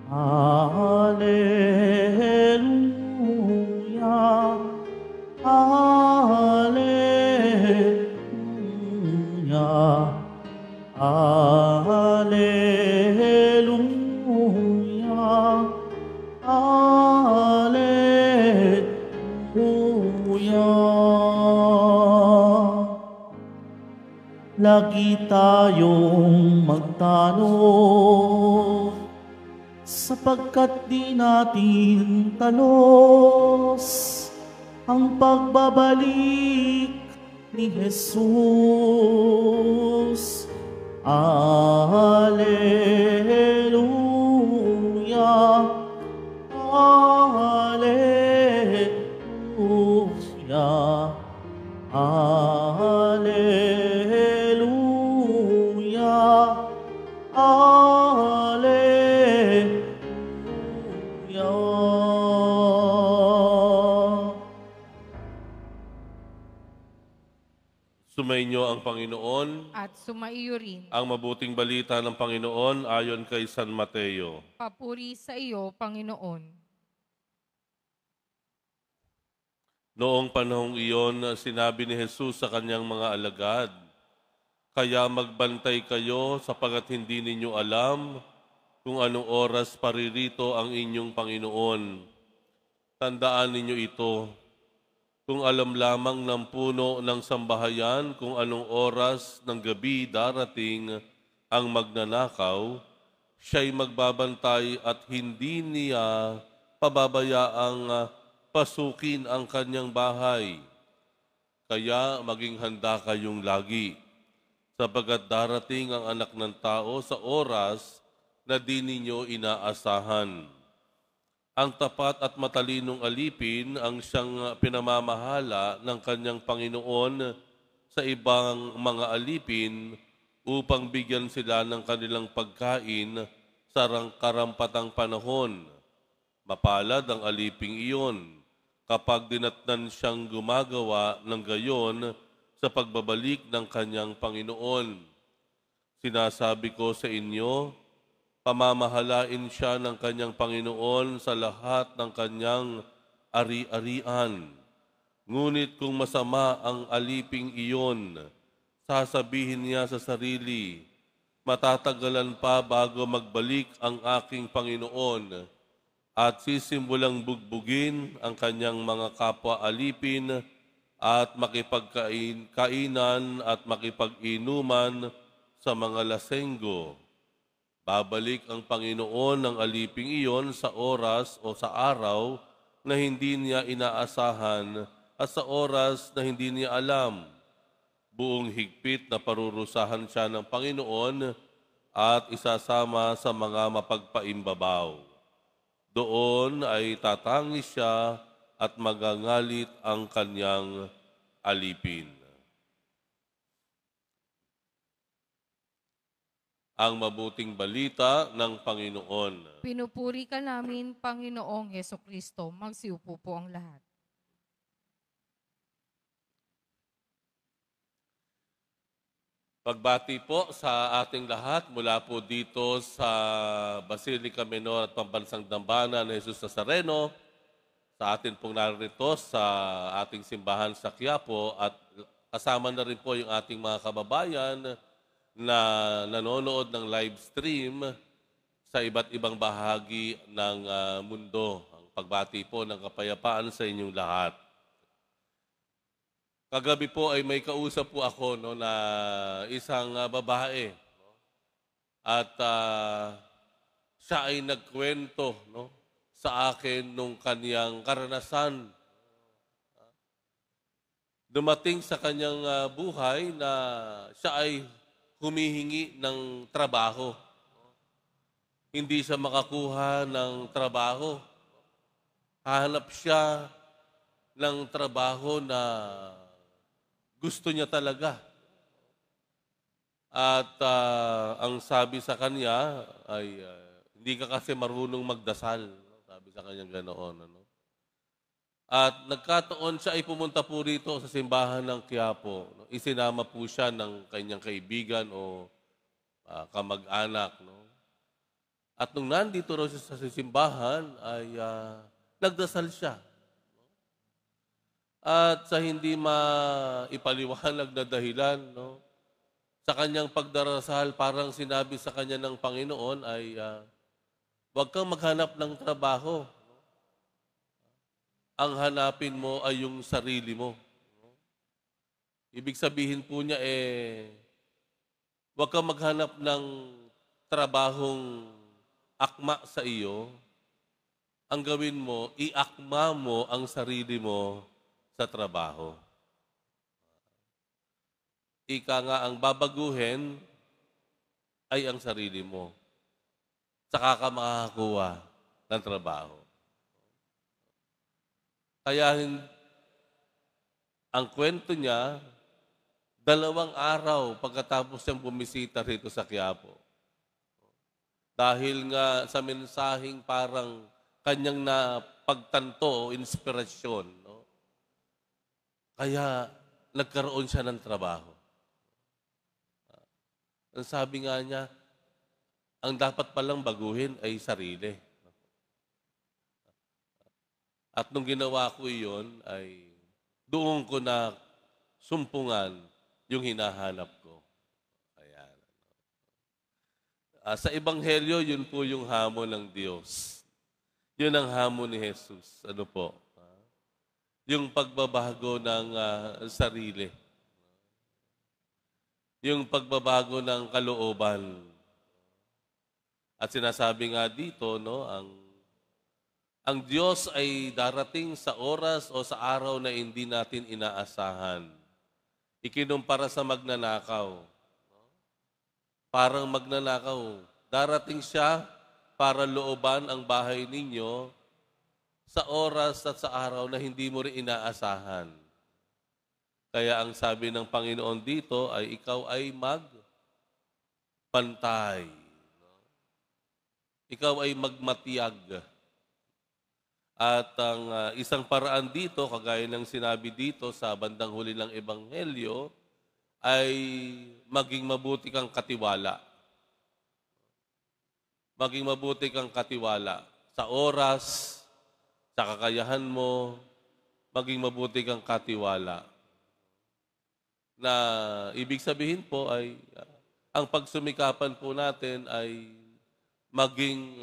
Alleluia, Alleluia, Alleluia, Alleluia. Lagi tayong magtanong, sapagkat di natin talos ang pagbabalik ni Jesus. Alleluia, Alleluia, Alleluia, Alleluia. Sumainyo ang Panginoon. At sumaiyo rin. Ang mabuting balita ng Panginoon ayon kay San Mateo. Papuri sa iyo, Panginoon. Noong panahong iyon, sinabi ni Jesus sa kanyang mga alagad, "Kaya magbantay kayo sapagat hindi ninyo alam kung anong oras paririto ang inyong Panginoon. Tandaan ninyo ito, kung alam lamang ng puno ng sambahayan kung anong oras ng gabi darating ang magnanakaw, siya'y magbabantay at hindi niya pababayaang pasukin ang kanyang bahay. Kaya maging handa kayong lagi, sapagkat darating ang Anak ng Tao sa oras na di ninyo inaasahan. Ang tapat at matalinong alipin ang siyang pinamamahala ng kanyang Panginoon sa ibang mga alipin upang bigyan sila ng kanilang pagkain sa karampatang panahon. Mapalad ang aliping iyon kapag dinatnan siyang gumagawa ng gayon sa pagbabalik ng kanyang Panginoon. Sinasabi ko sa inyo, pamamahalain siya ng kanyang Panginoon sa lahat ng kanyang ari-arian. Ngunit kung masama ang aliping iyon, sasabihin niya sa sarili, matatagalan pa bago magbalik ang aking Panginoon, at sisimbulang bugbugin ang kanyang mga kapwa-alipin at makipagkainan at makipag-inuman sa mga lasenggo. Babalik ang Panginoon ng aliping iyon sa oras o sa araw na hindi niya inaasahan at sa oras na hindi niya alam. Buong higpit na parurusahan siya ng Panginoon at isasama sa mga mapagpaimbabaw. Doon ay tatangis siya at magangalit ang kanyang alipin." Ang mabuting balita ng Panginoon. Pinupuri ka namin, Panginoong Hesukristo. Magsiupo po ang lahat. Pagbati po sa ating lahat mula po dito sa Basilica Menor at Pambansang Dambana ni Jesus Nazareno, sa atin pong narito sa ating simbahan sa Quiapo, at kasama na rin po yung ating mga kababayan na nanonood ng live stream sa iba't ibang bahagi ng mundo. Ang pagbati po ng kapayapaan sa inyong lahat. Kagabi po ay may kausap po ako na isang babae. At siya ay nagkwento sa akin nung kaniyang karanasan. Dumating sa kanyang buhay na siya ay humihingi ng trabaho. Hindi siya makakuha ng trabaho. Hahanap siya ng trabaho na gusto niya talaga. At ang sabi sa kanya ay, hindi ka kasi marunong magdasal. Sabi sa kanya ganoon. At nagkataon siya ay pumunta po rito sa simbahan ng Quiapo. Isinama po siya ng kanyang kaibigan o kamag-anak. At nung nandito raw siya sa simbahan, ay nagdasal siya. At sa hindi maipaliwanag na dahilan, no, sa kanyang pagdarasal, parang sinabi sa kanya ng Panginoon ay, huwag kang maghanap ng trabaho. Ang hanapin mo ay yung sarili mo. Ibig sabihin po niya, huwag kang maghanap ng trabahong akma sa iyo. Ang gawin mo, iakma mo ang sarili mo sa trabaho. Ika nga, ang babaguhin ay ang sarili mo. Saka ka makakakuha ng trabaho. Kaya ang kwento niya, 2 araw pagkatapos siyang bumisita rito sa Quiapo. Dahil nga sa mensaheng parang kanyang napagtanto o inspirasyon, no? Kaya nagkaroon siya ng trabaho. Ang sabi nga niya, ang dapat palang baguhin ay sarili. At nung ginawa ko iyon, ay doon ko na sumpungan yung hinahanap ko. Ayan. Sa Ebanghelyo, yun po yung hamon ng Diyos. Yun ang hamon ni Jesus. Ano po? Yung pagbabago ng sarili. Yung pagbabago ng kalooban. At sinasabi nga dito, no, ang Diyos ay darating sa oras o sa araw na hindi natin inaasahan. Ikinumpara sa magnanakaw. Parang magnanakaw. Darating siya para looban ang bahay ninyo sa oras at sa araw na hindi mo rin inaasahan. Kaya ang sabi ng Panginoon dito ay ikaw ay magpantay. Ikaw ay magmatiyag. At ang isang paraan dito, kagaya ng sinabi dito sa bandang huli ng Ebanghelyo, ay maging mabuti kang katiwala. Maging mabuti kang katiwala sa oras, sa kakayahan mo, maging mabuti kang katiwala. Na ibig sabihin po ay ang pagsumikapan po natin ay maging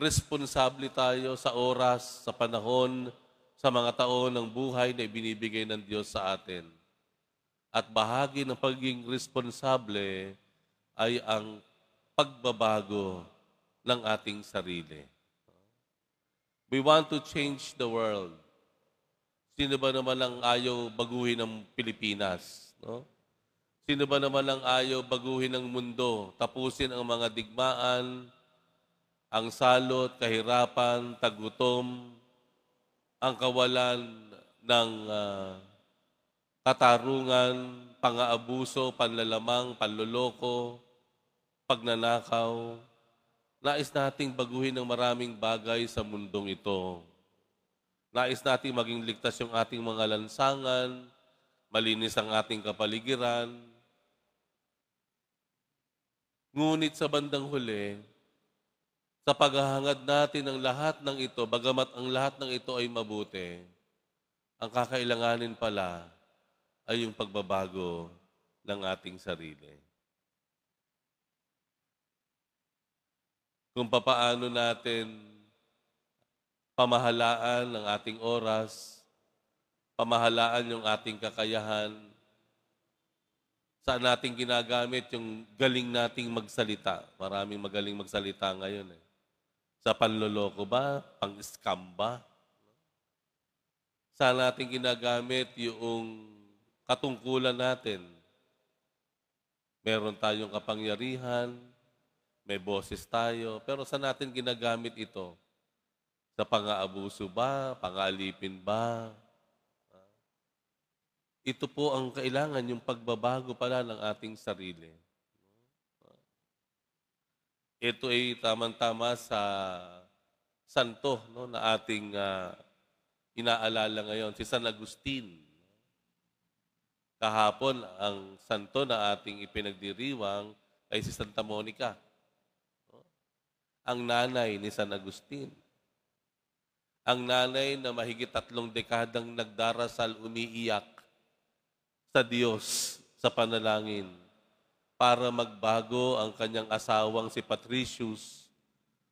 responsable tayo sa oras, sa panahon, sa mga taon ng buhay na ibinibigay ng Diyos sa atin. At bahagi ng pagiging responsable ay ang pagbabago ng ating sarili. We want to change the world. Sino ba naman ang ayaw baguhin ng Pilipinas? No? Sino ba naman ang ayaw baguhin ng mundo? Tapusin ang mga digmaan, ang salot, kahirapan, tagutom, ang kawalan ng katarungan, pang-aabuso, panlalamang, panloloko, pagnanakaw. Nais nating baguhin ng maraming bagay sa mundong ito. Nais nating maging ligtas yung ating mga lansangan, malinis ang ating kapaligiran. Ngunit sa bandang huli, sa paghahangad natin ng lahat ng ito, bagamat ang lahat ng ito ay mabuti, ang kakailanganin pala ay yung pagbabago ng ating sarili. Kung papaano natin pamahalaan ng ating oras, pamahalaan yung ating kakayahan, saan natin ginagamit yung galing nating magsalita. Maraming magaling magsalita ngayon eh. Sa panloloko ba? Pang-scam ba? Saan natin ginagamit yung katungkulan natin? Meron tayong kapangyarihan, may boses tayo, pero saan natin ginagamit ito? Sa pang-aabuso ba? Pang-aalipin ba? Ito po ang kailangan, yung pagbabago pala ng ating sarili. Ito ay tamang-tama sa santo, no, na ating inaalala ngayon, si San Agustin. Kahapon, ang santo na ating ipinagdiriwang ay si Santa Monica. ang nanay ni San Agustin. Ang nanay na mahigit 3 dekadang nagdarasal, umiiyak sa Diyos sa panalangin para magbago ang kanyang asawang si Patricius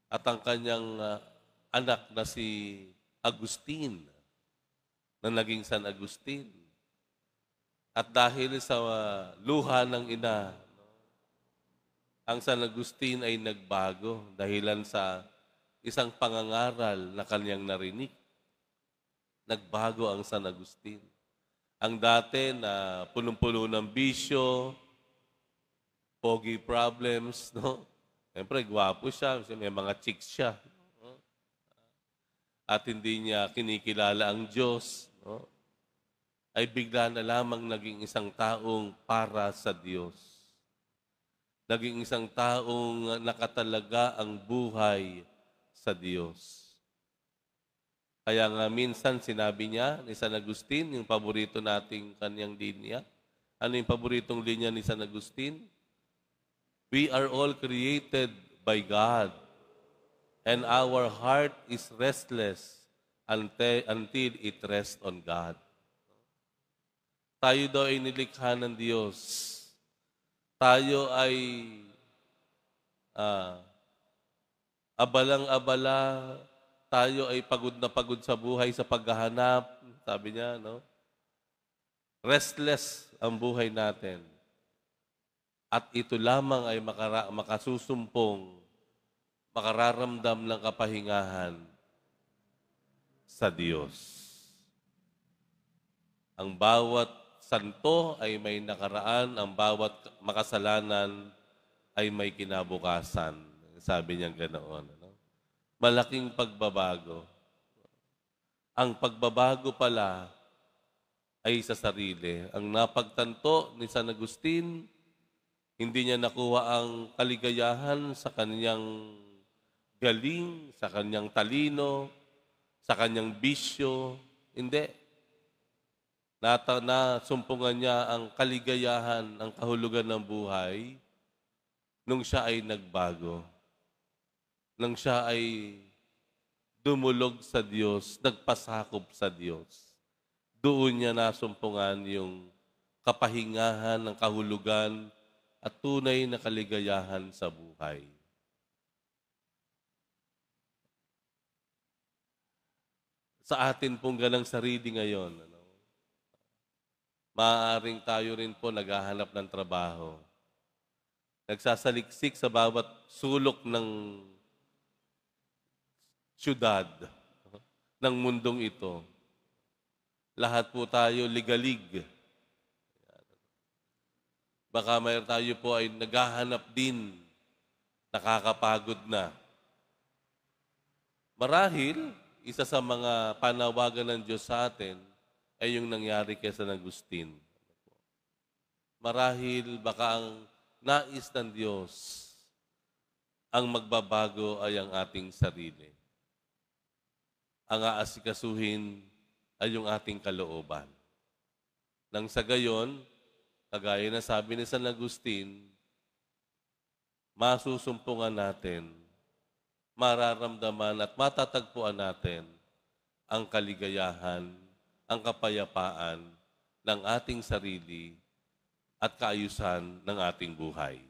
at ang kanyang anak na si Agustin, na naging San Agustin. At dahil sa luha ng ina, ang San Agustin ay nagbago dahilan sa isang pangangaral na kanyang narinig. Nagbago ang San Agustin. Ang dati na punong-puno ng bisyo, pogi problems, no? Siyempre, gwapo siya, may mga chicks siya. No? At hindi niya kinikilala ang Diyos, no? Ay bigla na lamang naging isang taong para sa Diyos. Naging isang taong nakatalaga ang buhay sa Diyos. Kaya nga minsan sinabi niya ni San Agustin, yung paborito nating kanyang linya. Ano yung paboritong linya ni San Agustin? We are all created by God, and our heart is restless until it rests on God. Tayo daw ay nilikha ng Diyos. Tayo ay abalang-abala, tayo ay pagod na pagod sa buhay, sa paghahanap. Sabi niya, no? Restless ang buhay natin. At ito lamang ay makasusumpong, makararamdam ng kapahingahan sa Diyos. Ang bawat santo ay may nakaraan, ang bawat makasalanan ay may kinabukasan. Sabi niya ganoon. Ano? Malaking pagbabago. Ang pagbabago pala ay sa sarili. Ang napagtanto ni San Agustin, hindi niya nakuha ang kaligayahan sa kanyang galing, sa kanyang talino, sa kanyang bisyo. Hindi. Nasumpungan niya ang kaligayahan, ang kahulugan ng buhay nung siya ay nagbago. Nung siya ay dumulog sa Diyos, nagpasakop sa Diyos. Doon niya nasumpungan yung kapahingahan, ng kahulugan, at tunay na kaligayahan sa buhay. Sa atin pong ganang sarili ngayon, maaaring tayo rin po naghahanap ng trabaho. Nagsasaliksik sa bawat sulok ng syudad, ng mundong ito. Lahat po tayo ligalig. Baka mayroon tayo po ay naghahanap din, nakakapagod na. Marahil, isa sa mga panawagan ng Diyos sa atin ay yung nangyari kay San Agustin. Marahil, baka ang nais ng Diyos, ang magbabago ay ang ating sarili. Ang aasikasuhin ay yung ating kalooban. Nang sa gayon, kagaya na sabi ni San Agustin, masusumpungan natin, mararamdaman at matatagpuan natin ang kaligayahan, ang kapayapaan ng ating sarili at kaayusan ng ating buhay.